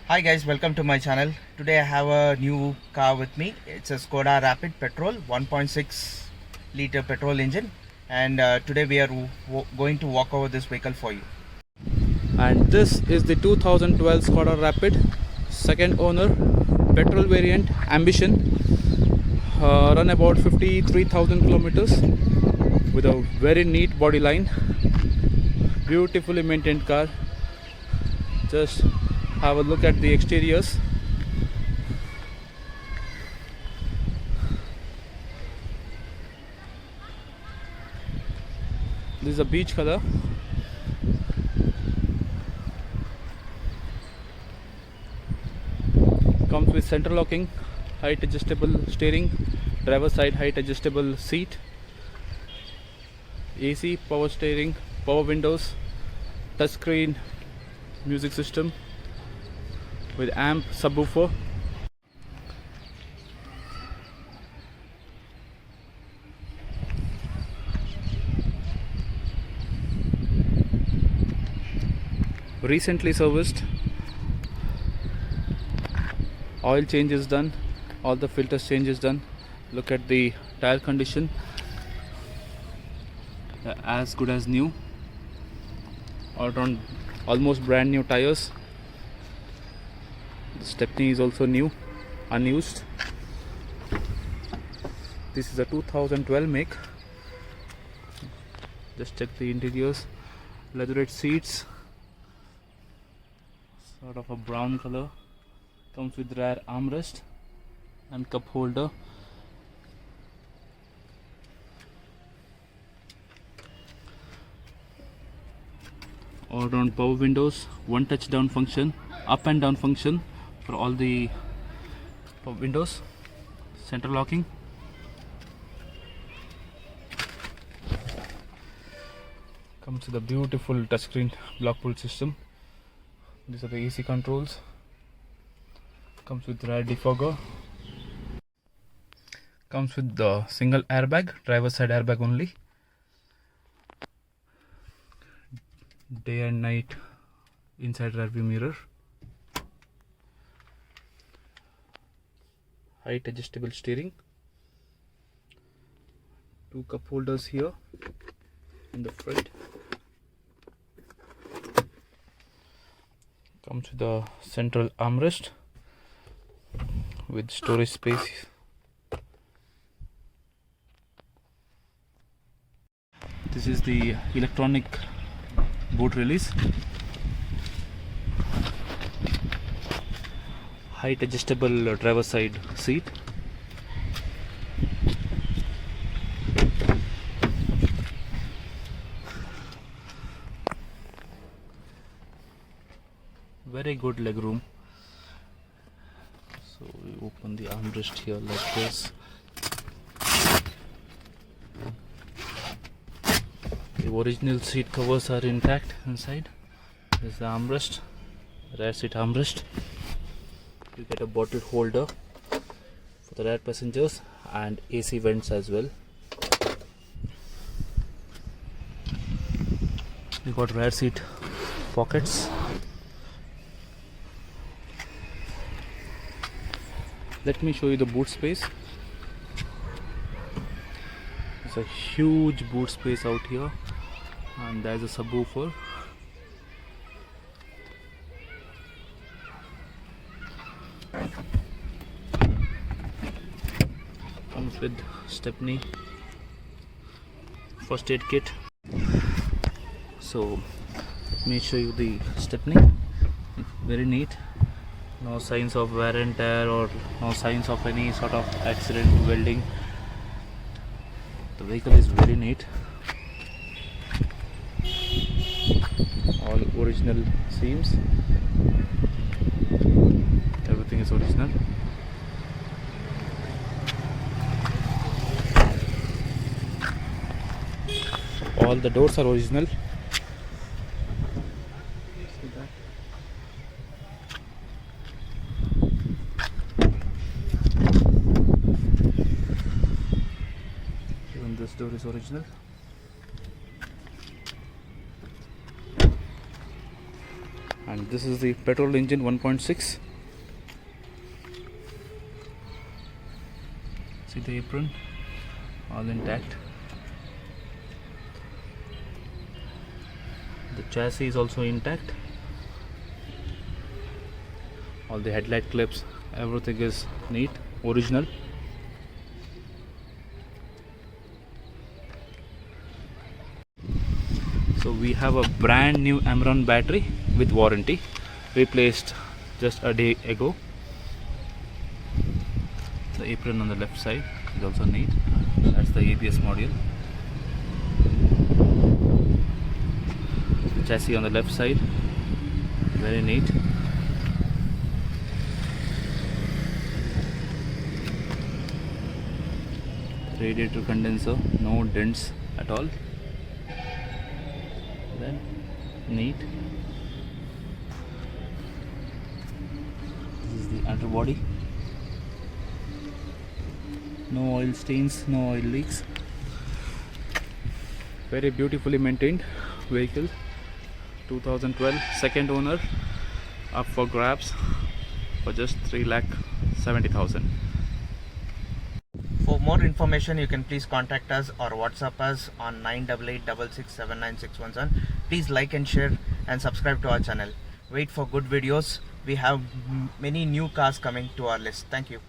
Hi guys, welcome to my channel. Today I have a new car with me. It's a Skoda Rapid Petrol 1.6 liter petrol engine, and today we are going to walk over this vehicle for you. And this is the 2012 Skoda Rapid, second owner, petrol variant, Ambition, run about 53,000 kilometers with a very neat body line, beautifully maintained car. Just have a look at the exteriors. This is a beige color. Comes with central locking, height adjustable steering, driver side height adjustable seat, AC, power steering, power windows, touchscreen music system with amp subwoofer. Recently serviced, oil change is done, all the filters changes done. Look at the tire condition, as good as new, all around almost brand new tires. The stepney is also new, unused. This is a 2012 make. Just check the interiors. Leatherette seats, sort of a brown color. Comes with rear armrest and cup holder. All round power windows, one touch down function, up and down function for all the power windows, central locking. Comes with a beautiful touchscreen block pull system. These are the AC controls. Comes with rear defogger. Comes with the single airbag, driver side airbag only. Day and night inside rear view mirror. Height adjustable steering. Two cup holders here in the front. Comes with the central armrest with storage space. This is the electronic boot release. Height adjustable driver side seat. Very good leg room. So we open the armrest here like this. The original seat covers are intact inside. This is the armrest, rear seat armrest. You get a bottle holder for the rear passengers and AC vents as well. You got rear seat pockets. Let me show you the boot space. It's a huge boot space out here, and there's a subwoofer. Comes with stepney, first aid kit. So let me show you the stepney. Very neat. No signs of wear and tear or no signs of any sort of accident, welding. The vehicle is very neat. All original seams. Everything is original. All the doors are original. This door is original. And this is the petrol engine 1.6. See the apron, all intact. The chassis is also intact. All the headlight clips, everything is neat, original. So we have a brand new Amron battery with warranty, replaced just a day ago. The apron on the left side is also neat. That's the ABS module. The chassis on the left side, very neat. Radiator condenser, no dents at all. Then neat. This is the underbody. No oil stains, no oil leaks. Very beautifully maintained vehicle. 2012, second owner, up for grabs for just 3,70,000. For more information, you can please contact us or WhatsApp us on 9886679617. Please like and share and subscribe to our channel. Wait for good videos. We have many new cars coming to our list. Thank you.